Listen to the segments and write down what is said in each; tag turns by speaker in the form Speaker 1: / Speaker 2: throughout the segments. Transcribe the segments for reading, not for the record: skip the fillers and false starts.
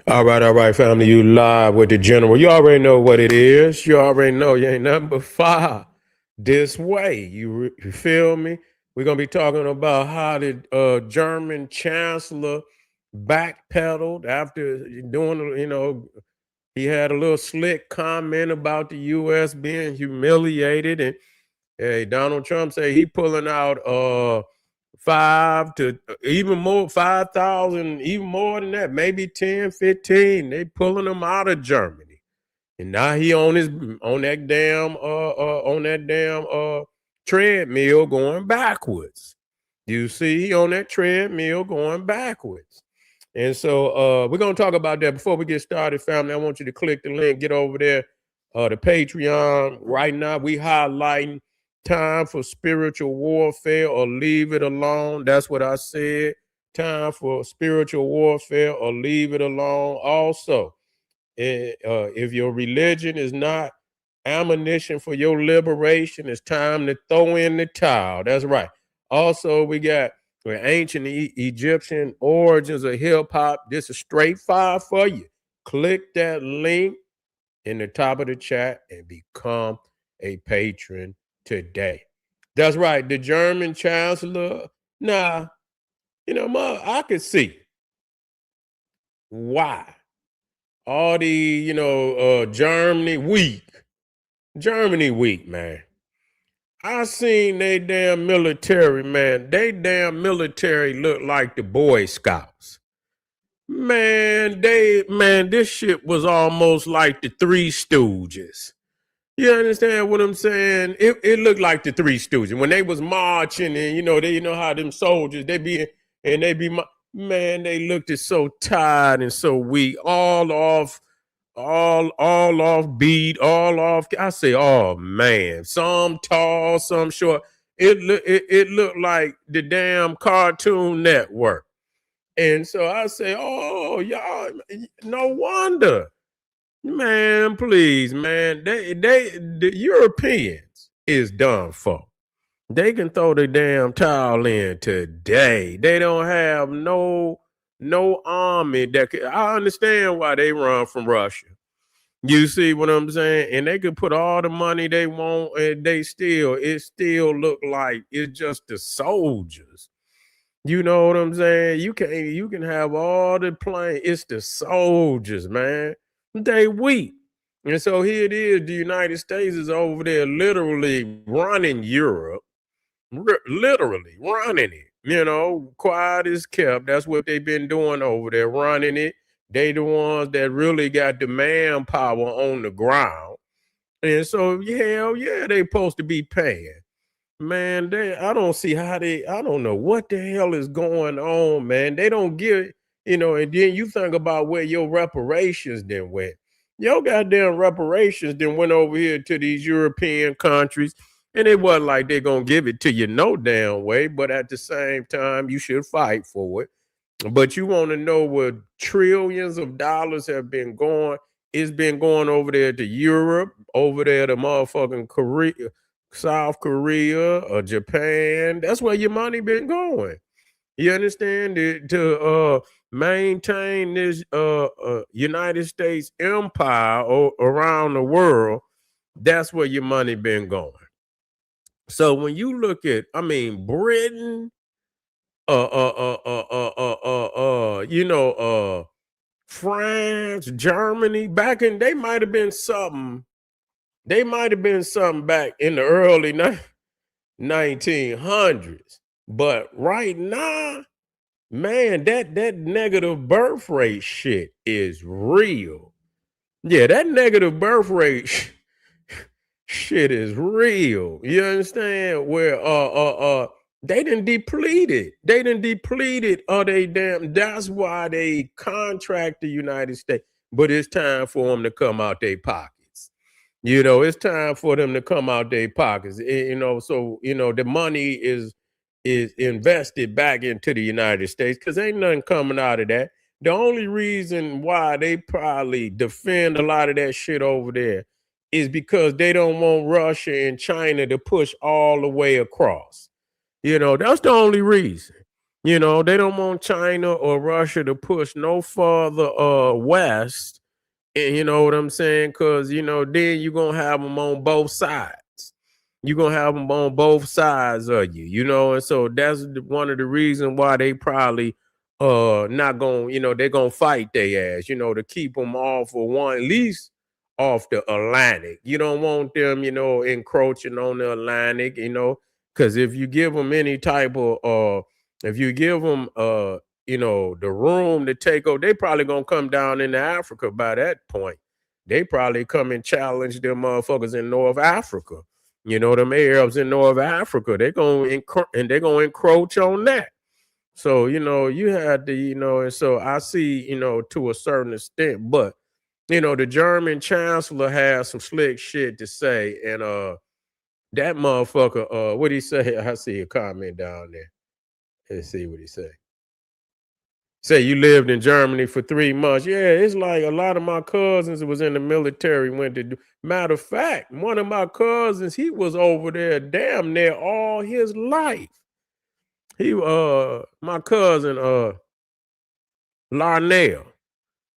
Speaker 1: All right, family. You live with the general. You already know what it is. You already know you ain't nothing but fire this way. You feel me? We're gonna be talking about how the German Chancellor backpedaled after doing, he had a little slick comment about the U.S. being humiliated, and hey, Donald Trump say he pulling out five to even more 5,000, even more than that, maybe 10, 15. They pulling them out of Germany. And now he on that damn treadmill going backwards. You see, he on that treadmill going backwards. And so we're gonna talk about that before we get started, family. I want you to click the link, get over there, the Patreon. Right now, we highlighting time for spiritual warfare or leave it alone. That's what I said. Time for spiritual warfare or leave it alone. Also, if your religion is not ammunition for your liberation, it's time to throw in the towel. That's right. Also, we got the ancient Egyptian origins of hip hop. This is straight fire for you. Click that link in the top of the chat and become a patron today. That's right. The German Chancellor. Nah, I could see why all the Germany weak, man. I seen they damn military, man. They damn military look like the Boy Scouts. Man, this shit was almost like the Three Stooges. You understand what I'm saying? It looked like the Three Stooges when they was marching, and you know how them soldiers man, they looked so tired and so weak, all off, all off beat, all off. I say, oh man, some tall, some short. It looked like the damn Cartoon Network. And so I say, oh, y'all, no wonder. Man, please, man. The Europeans is done for. They can throw the damn towel in today. They don't have no army that can. I understand why they run from Russia. You see what I'm saying? And they can put all the money they want, and it still look like it's just the soldiers. You know what I'm saying? You can have all the planes. It's the soldiers, man. They weak. And so here it is. The United States is over there literally running Europe, literally running it. Quiet as kept. That's what they've been doing over there, running it. They the ones that really got the manpower on the ground. And so, hell yeah, they supposed to be paying. Man, I don't see how I don't know what the hell is going on, man. They don't give, and then you think about where your reparations then went. Your goddamn reparations then went over here to these European countries, and it wasn't like they're gonna give it to you no damn way, but at the same time, you should fight for it. But you want to know where trillions of dollars have been going? It's been going over there to Europe, over there to motherfucking Korea, South Korea, or Japan. That's where your money been going. You understand? To maintain this United States empire around the world, that's where your money been going. So when you look at, I mean, Britain, France, Germany, they might have been something. They might have been something back in the early 1900s. But right now, man, that negative birth rate shit is real. Yeah, that negative birth rate shit is real. You understand? Where they didn't deplete it. They didn't deplete it. That's why they contract the United States. But it's time for them to come out their pockets. It's time for them to come out their pockets. So the money is invested back into the United States because ain't nothing coming out of that. The only reason why they probably defend a lot of that shit over there is because they don't want Russia and China to push all the way across. That's the only reason. You know, they don't want China or Russia to push no further west. And you know what I'm saying? Because you know, then you're gonna have them on both sides. You're gonna have them on both sides of you, you know, and so that's one of the reasons why they probably not gonna, you know, they're gonna fight their ass, you know, to keep them off of one, at least off the Atlantic. You don't want them, you know, encroaching on the Atlantic, you know, because if you give them any type of if you give them you know, the room to take over, they probably gonna come down into Africa by that point. They probably come and challenge them motherfuckers in North Africa. You know, them Arabs in North Africa, they're gonna and they're gonna encroach on that. So, you know, you had to, you know, and so I see, you know, to a certain extent, but you know, the German chancellor has some slick shit to say, and that motherfucker, what he say? I see a comment down there. Let's see what he say. Say you lived in Germany for 3 months. Yeah, it's like a lot of my cousins was in the military. Went to do. Matter of fact, one of my cousins, he was over there damn near all his life. He my cousin Larnell.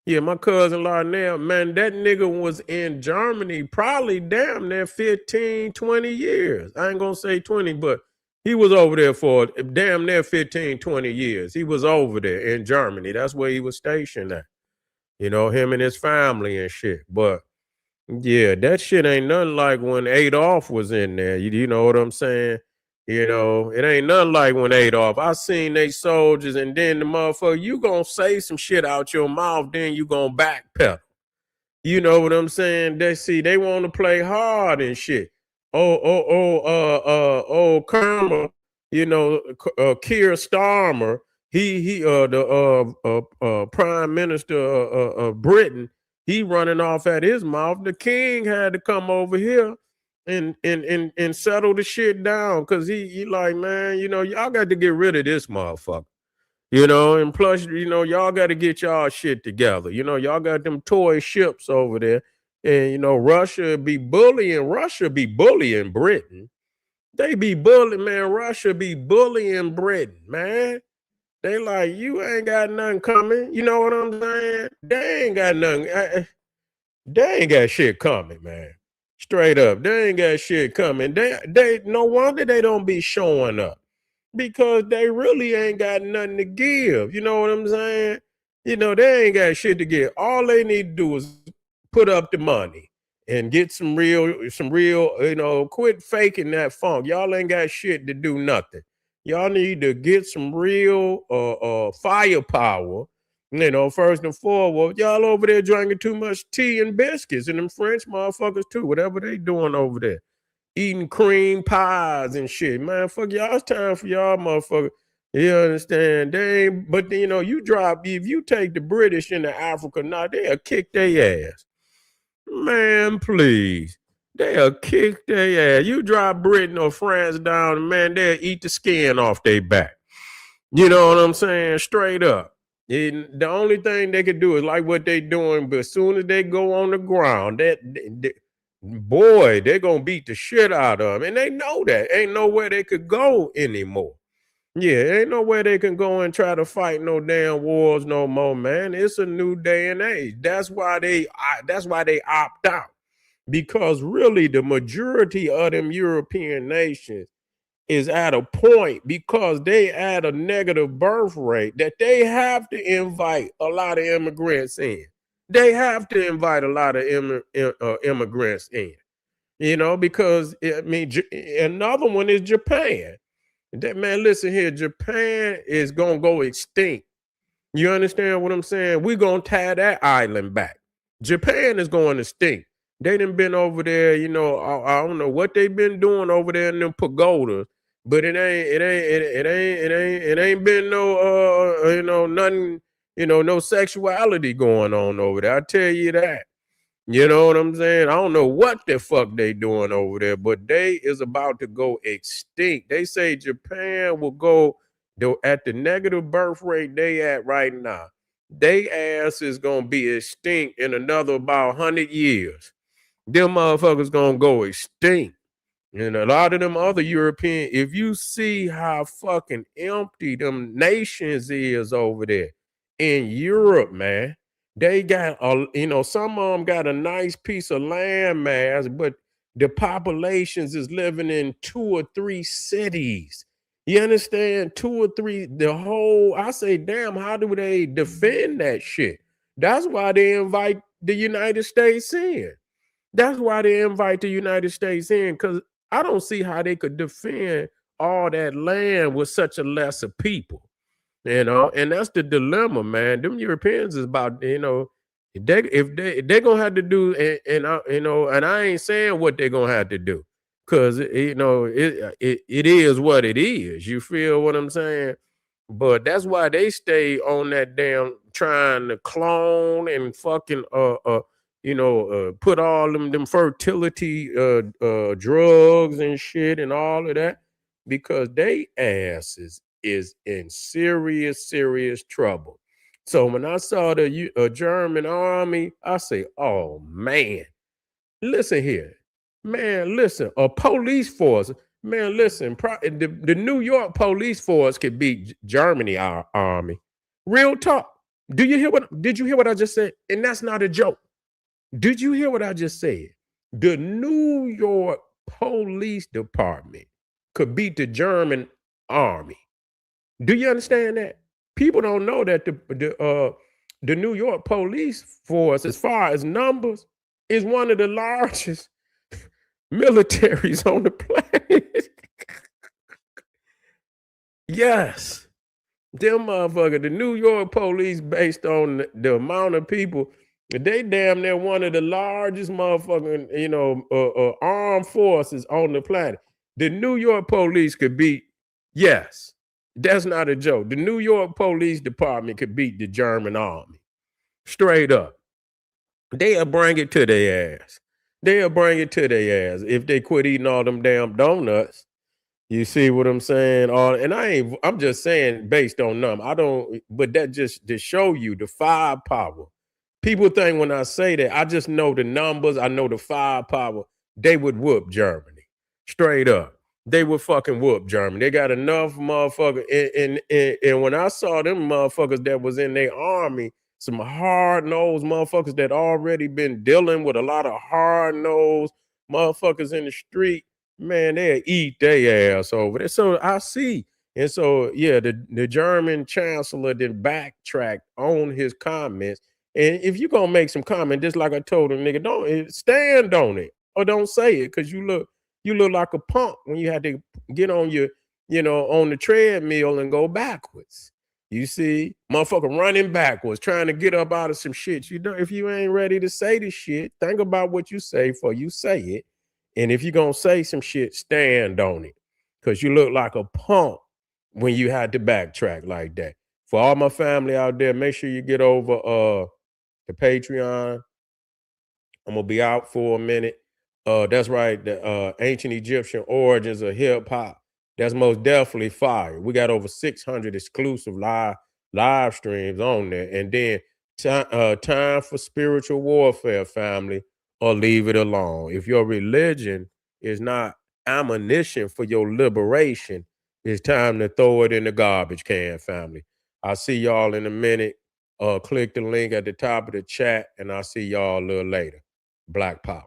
Speaker 1: Yeah, my cousin Larnell, man, that nigga was in Germany probably damn near 15, 20 years. I ain't gonna say 20, but he was over there for damn near 15, 20 years. He was over there in Germany. That's where he was stationed at. You know, him and his family and shit. But yeah, that shit ain't nothing like when Adolf was in there. You know what I'm saying? You know, it ain't nothing like when Adolf. I seen they soldiers, and then the motherfucker, you gonna say some shit out your mouth, then you gonna backpedal. You know what I'm saying? They see they want to play hard and shit. Kermer, you know, Keir Starmer, he the prime minister of Britain, he running off at his mouth. The king had to come over here and settle the shit down, because he like, man, you know, y'all got to get rid of this motherfucker. You know, and plus, you know, y'all got to get y'all shit together. You know, y'all got them toy ships over there. And, you know, Russia be bullying Britain. They be bullying, man. Russia be bullying Britain, man. They like, you ain't got nothing coming. You know what I'm saying? They ain't got nothing. They ain't got shit coming, man. Straight up. They ain't got shit coming. They no wonder they don't be showing up, because they really ain't got nothing to give. You know what I'm saying? You know, they ain't got shit to give. All they need to do is put up the money and get some real, you know, quit faking that funk. Y'all ain't got shit to do nothing. Y'all need to get some real firepower. You know, first and foremost, y'all over there drinking too much tea and biscuits, and them French motherfuckers too, whatever they doing over there, eating cream pies and shit. Man, fuck y'all. It's time for y'all, motherfucker. You understand? They ain't, but you know, if you take the British into Africa now, they'll kick their ass. Man, please. They'll kick their ass. You drop Britain or France down, man, they'll eat the skin off their back. You know what I'm saying? Straight up. The only thing they could do is like what they doing, but as soon as they go on the ground, boy, they're gonna beat the shit out of them. And they know that. Ain't nowhere they could go anymore. Yeah, ain't nowhere they can go and try to fight no damn wars no more, man. It's a new day and age. That's why they opt out. Because really the majority of them European nations is at a point, because they at a negative birth rate, that they have to invite a lot of immigrants in. They have to invite a lot of immigrants in, you know, because I mean, another one is Japan. That, man, listen here, Japan is gonna go extinct. You understand what I'm saying? We're gonna tie that island back. Japan is going to stink. They done been over there, you know. I don't know what they've been doing over there in them pagodas, but it ain't been no you know, nothing, you know, no sexuality going on over there. I tell you that. You know what I'm saying? I don't know what the fuck they doing over there, but they is about to go extinct. They say Japan will go at the negative birth rate they at right now. They ass is gonna be extinct in another about 100 years. Them motherfuckers gonna go extinct. And a lot of them other European, if you see how fucking empty them nations is over there in Europe, man, they got some of them got a nice piece of land mass, but the populations is living in 2 or 3 cities. You understand? 2 or 3, the whole, I say, damn, how do they defend that shit? That's why they invite the United States in. That's why they invite the United States in, because I don't see how they could defend all that land with such a lesser people. And that's the dilemma, man. Them Europeans is about, if they're gonna have to do, and I ain't saying what they're gonna have to do, because it is what it is. You feel what I'm saying? But that's why they stay on that damn trying to clone and fucking put all them fertility drugs and shit and all of that, because they asses is in serious, serious trouble. So when I saw the German army, I say, oh man, listen here, man, listen, a police force, man, listen, the New York police force could beat Germany army. Real talk. Did you hear what I just said? And that's not a joke. Did you hear what I just said? The New York Police Department could beat the German army. Do you understand that? People don't know that the New York police force, as far as numbers, is one of the largest militaries on the planet. Yes. Them motherfucker, the New York police, based on the amount of people, they damn near one of the largest motherfucking, armed forces on the planet. The New York police could beat, yes, that's not a joke. The New York Police Department could beat the German army. Straight up. They'll bring it to their ass. They'll bring it to their ass if they quit eating all them damn donuts. You see what I'm saying? And I'm just saying based on I don't, but that just to show you the firepower. People think when I say that, I just know the numbers, I know the firepower. They would whoop Germany. Straight up. They would fucking whoop Germany. They got enough motherfuckers. And when I saw them motherfuckers that was in their army, some hard-nosed motherfuckers that already been dealing with a lot of hard-nosed motherfuckers in the street, man, they'll eat their ass over there. So I see. And so, yeah, the German chancellor did backtrack on his comments. And if you're going to make some comment, just like I told him, nigga, don't stand on it or don't say it, because you look like a punk when you had to get on on the treadmill and go backwards. You see, motherfucker running backwards, trying to get up out of some shit. If you ain't ready to say the shit, think about what you say before you say it. And if you're going to say some shit, stand on it, because you look like a punk when you had to backtrack like that. For all my family out there, make sure you get over the Patreon. I'm going to be out for a minute. That's right. The ancient Egyptian origins of hip hop. That's most definitely fire. We got over 600 exclusive live streams on there. And then time for spiritual warfare, family, or leave it alone. If your religion is not ammunition for your liberation, it's time to throw it in the garbage can, family. I'll see y'all in a minute. Click the link at the top of the chat, and I'll see y'all a little later. Black Power.